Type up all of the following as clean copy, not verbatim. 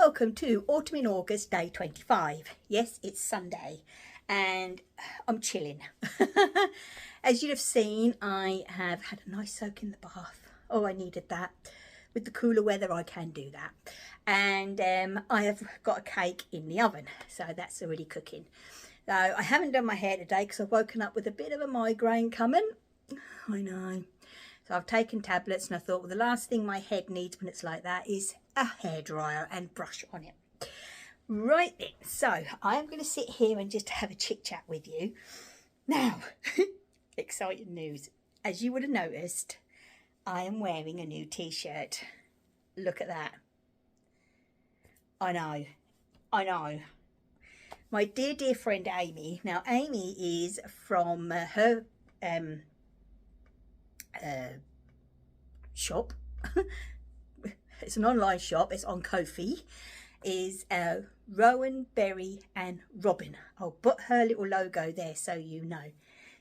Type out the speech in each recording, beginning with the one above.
welcome to Autumn in August, day 25. Yes, it's Sunday and I'm chilling. As you'd have seen, I have had a nice soak in the bath. Oh, I needed that. With the cooler weather, I can do that. And I have got a cake in the oven, so that's already cooking. So I haven't done my hair today because I've woken up with a bit of a migraine coming. I know. So I've taken tablets and I thought, well, the last thing my head needs when it's like that is a hairdryer and brush on it. Right then, so I am going to sit here and just have a chit chat with you. Now, exciting news. As you would have noticed, I am wearing a new t-shirt. Look at that. I know. My dear friend Amy. Now, Amy is from her shop. It's an online shop. It's on Ko-fi. Is Rowan, Berry and Robin. I'll put her little logo there so you know.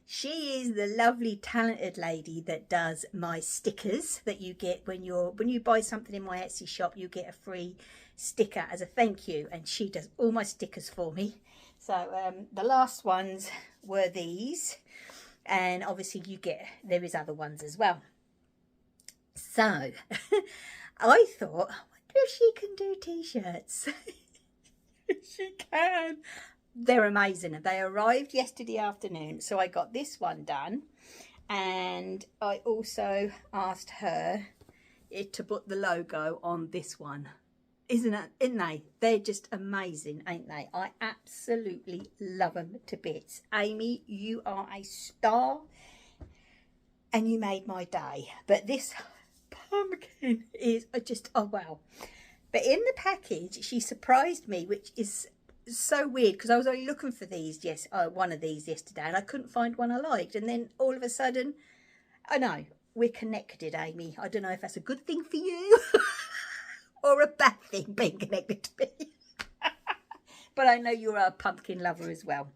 She is the lovely talented lady that does my stickers that you get when you buy something in my Etsy shop. You get a free sticker as a thank you, and she does all my stickers for me. So the last ones were these, and obviously there is other ones as well. So I thought, I wonder if she can do t-shirts. She can. They're amazing. They arrived yesterday afternoon, so I got this one done, and I also asked her to put the logo on this one. Isn't they? They're just amazing, ain't they? I absolutely love them to bits. Amy, you are a star, and you made my day. But this pumpkin is just, oh wow. But in the package, she surprised me, which is so weird because I was only looking for these, one of these yesterday, and I couldn't find one I liked. And then all of a sudden, I know, we're connected, Amy. I don't know if that's a good thing for you or a bad thing being connected to me. But I know you're a pumpkin lover as well.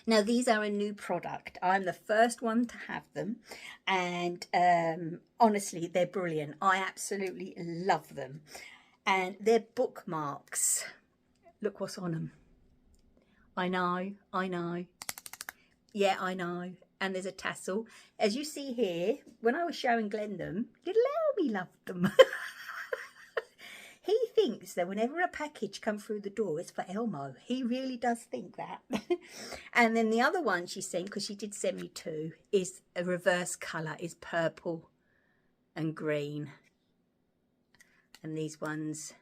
Now, these are a new product. I'm the first one to have them, and honestly, they're brilliant. I absolutely love them. And they're bookmarks. Look what's on them. I know. Yeah, I know. And there's a tassel. As you see here, when I was showing Glenn them, little Elmy loved them. He thinks that whenever a package comes through the door, it's for Elmo. He really does think that. And then the other one she sent, because she did send me two, is a reverse colour, is purple and green. And these ones.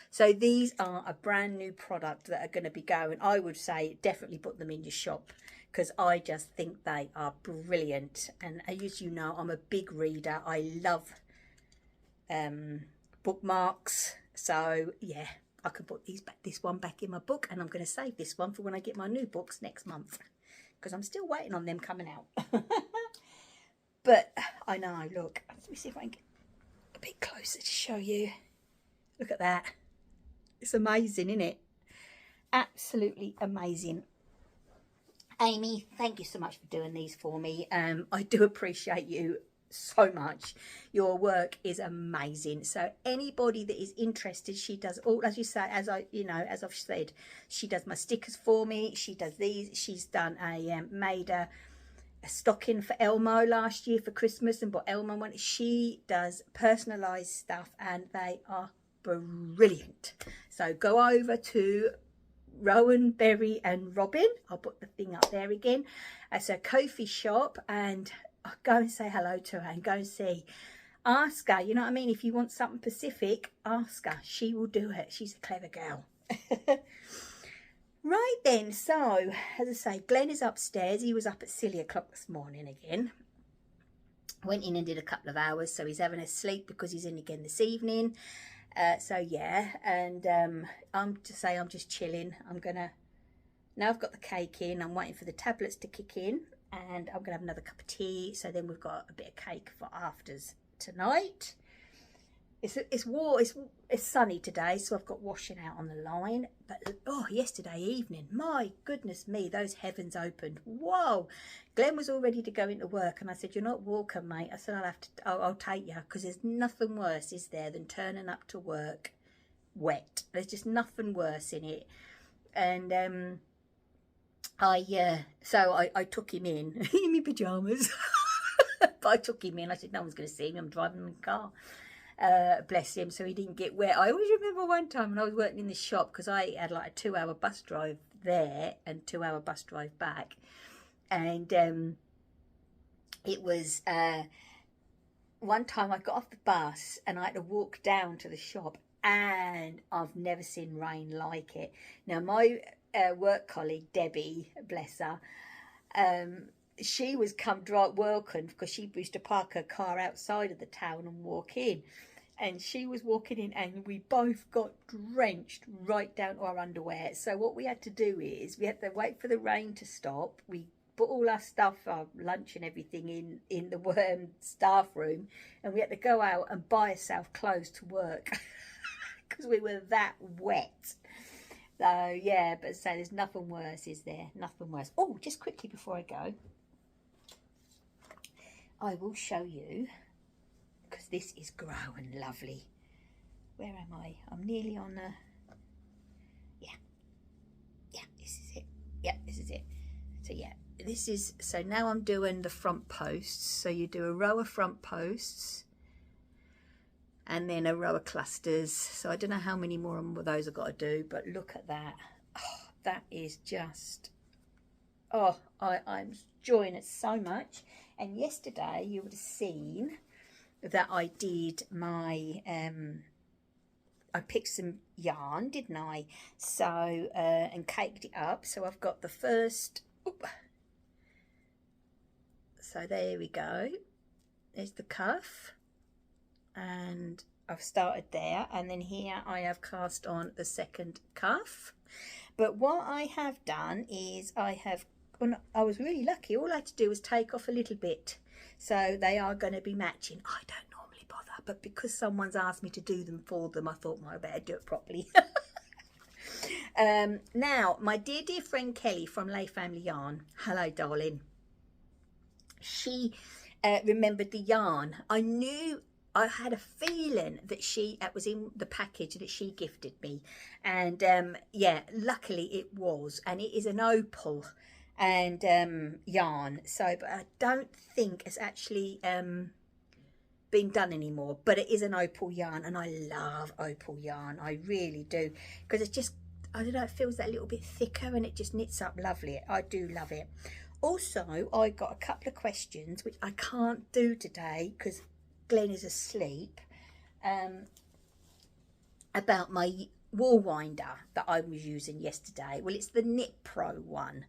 So these are a brand new product that are going to be going. I would say definitely put them in your shop, because I just think they are brilliant. And as you know, I'm a big reader. I love bookmarks. So yeah, I could put this one back in my book, and I'm going to save this one for when I get my new books next month, because I'm still waiting on them coming out. But I know, look, let me see if I can get a bit closer to show you. Look at that. It's amazing, isn't it? Absolutely amazing. Amy, thank you so much for doing these for me. I do appreciate you so much. Your work is amazing. So anybody that is interested, she does all, as you say, as I've said, she does my stickers for me. She does these. She's done made a stocking for Elmo last year for Christmas and bought Elmo one. She does personalized stuff, and they are brilliant. So go over to Rowan, Berry and Robin. I'll put the thing up there again. It's a Ko-fi shop, and go and say hello to her and go and see. Ask her, you know what I mean? If you want something specific, ask her. She will do it. She's a clever girl. Right then, so as I say, Glenn is upstairs. He was up at silly o'clock this morning again. Went in and did a couple of hours, so he's having a sleep because he's in again this evening. So yeah, and I'm just chilling. Now I've got the cake in, I'm waiting for the tablets to kick in, and I'm gonna have another cup of tea. So then we've got a bit of cake for afters tonight. It's sunny today, so I've got washing out on the line. But oh, yesterday evening, my goodness me, those heavens opened. Whoa! Glenn was all ready to go into work, and I said, "You're not walking, mate." I said, I'll take you, because there's nothing worse, is there, than turning up to work wet. There's just nothing worse in it. And I took him in in my pajamas. But I took him in. I said, no one's going to see me. I'm driving in the car. Bless him, so he didn't get wet. I always remember one time when I was working in this shop, because I had like a 2-hour bus drive there and 2-hour bus drive back. And it was one time I got off the bus and I had to walk down to the shop, and I've never seen rain like it. Now, my work colleague, Debbie, bless her, she was come working, because she used to park her car outside of the town and walk in. And she was walking in, and we both got drenched right down to our underwear. So what we had to do is we had to wait for the rain to stop. We put all our stuff, our lunch and everything in the staff room, and we had to go out and buy ourselves clothes to work because we were that wet. So yeah, but so there's nothing worse, is there? Nothing worse. Oh, just quickly before I go, I will show you, because this is growing lovely. Where am I? I'm nearly on a... Yeah, this is it. Yeah, this is it. So yeah, this is... So now I'm doing the front posts. So you do a row of front posts and then a row of clusters. So I don't know how many more of those I've got to do, but look at that. Oh, that is just... Oh, I'm enjoying it so much. And yesterday you would have seen that I did my, I picked some yarn, didn't I? So, and caked it up. So I've got the first, so there we go. There's the cuff. And I've started there. And then here I have cast on the second cuff. But what I have done is I was really lucky. All I had to do was take off a little bit. So they are going to be matching. I don't normally bother, but because someone's asked me to do them for them, I thought, well, I better do it properly. Now, my dear friend Kelly from Lay Family Yarn. Hello, darling. She remembered the yarn. I had a feeling that it was in the package that she gifted me. And yeah, luckily it was. And it is an opal and yarn, so but I don't think it's actually been done anymore, but it is an opal yarn, and I love opal yarn. I really do, because it's just, I don't know, it feels that little bit thicker and it just knits up lovely. I do love it. Also, I got a couple of questions which I can't do today because Glenn is asleep, about my wool winder that I was using yesterday. Well, it's the Knit Pro one.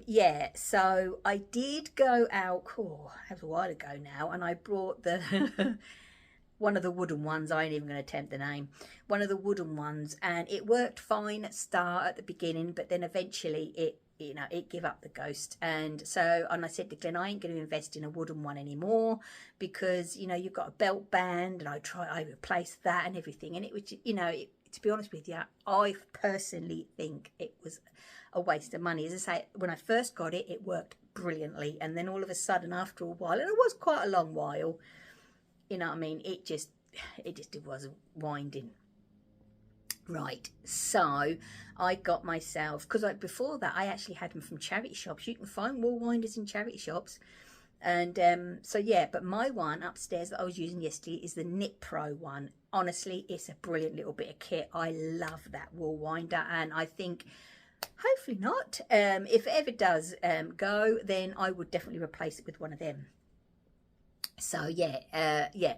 Yeah, so I did go out, that was a while ago now, and I brought the one of the wooden ones. I ain't even going to attempt the name. One of the wooden ones, and it worked fine at the beginning, but then eventually it gave up the ghost. And I said to Glenn, I ain't going to invest in a wooden one anymore, because you've got a belt band, and I replaced that and everything, and it was, to be honest with you, I personally think it was a waste of money. As I say, when I first got it, it worked brilliantly, and then all of a sudden, after a while, and it was quite a long while, you know what I mean, it wasn't winding right. So I got myself, because before that I actually had them from charity shops. You can find wool winders in charity shops, and so yeah, but my one upstairs that I was using yesterday is the Knit Pro one. Honestly, it's a brilliant little bit of kit. I love that wool winder, and I think hopefully not, if it ever does go, then I would definitely replace it with one of them. So yeah,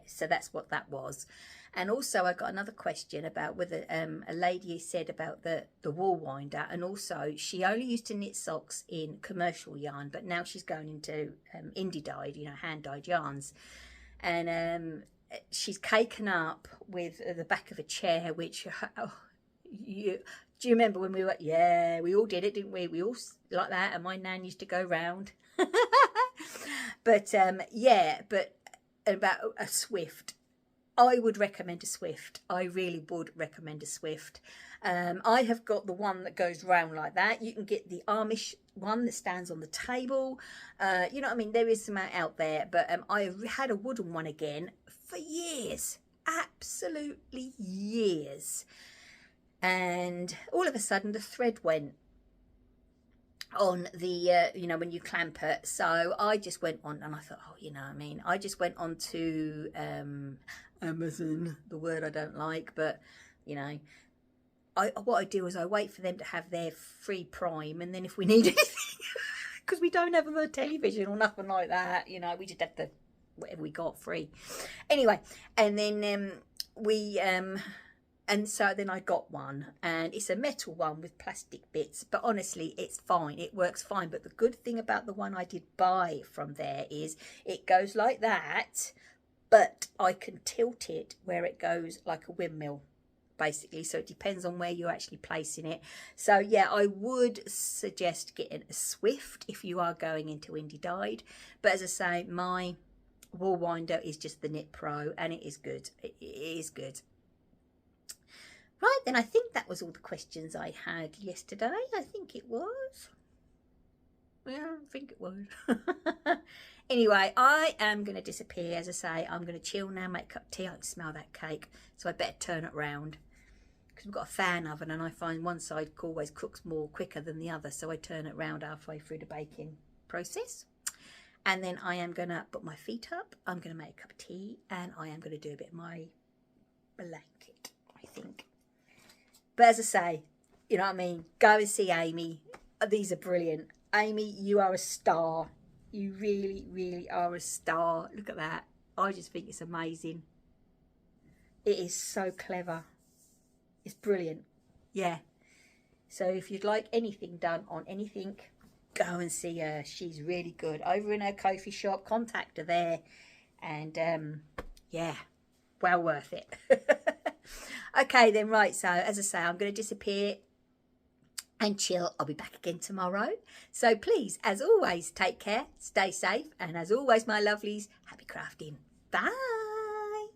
so that's what that was. And also I got another question about whether a lady said about the wool winder, and also she only used to knit socks in commercial yarn, but now she's going into indie dyed, hand dyed yarns. And she's caken up with the back of a chair, which do you remember when we were, yeah, we all did it, didn't we? We all like that, and my nan used to go round. But yeah, but about a Swift I would recommend a Swift. I really would recommend a Swift. I have got the one that goes round like that. You can get the Amish one that stands on the table. You know what I mean? There is some out there, but I had a wooden one again for years, absolutely years. And all of a sudden the thread went on the you know, when you clamp it. So I just went on and I thought, oh, you know what I mean, I just went on to Amazon, the word I don't like, but you know, what I do is I wait for them to have their free Prime, and then if we need anything, because we don't have a television or nothing like that, you know, we just have the whatever we got free anyway. And then and so then I got one, and it's a metal one with plastic bits, but honestly it's fine, it works fine. But the good thing about the one I did buy from there is it goes like that, but I can tilt it where it goes like a windmill basically, so it depends on where you're actually placing it. So yeah, I would suggest getting a Swift if you are going into indie dyed. But as I say, my wool winder is just the Knit Pro, and it is good. It is good. Right, then I think that was all the questions I had yesterday. I think it was. Yeah, I think it was. Anyway, I am going to disappear. As I say, I'm going to chill now, make a cup of tea. I can smell that cake, so I better turn it round. Because we've got a fan oven, and I find one side always cooks more quicker than the other, so I turn it round halfway through the baking process. And then I am going to put my feet up. I'm going to make a cup of tea, and I am going to do a bit of my blanket, I think. But as I say, you know what I mean, go and see Amy. These are brilliant. Amy, you are a star. You really, really are a star. Look at that. I just think it's amazing. It is so clever. It's brilliant. Yeah. So if you'd like anything done on anything, go and see her. She's really good. Over in her Ko-fi shop, contact her there. And yeah, well worth it. Okay then, right, so as I say, I'm going to disappear and chill. I'll be back again tomorrow. So please, as always, take care, stay safe, and as always, my lovelies, happy crafting. Bye.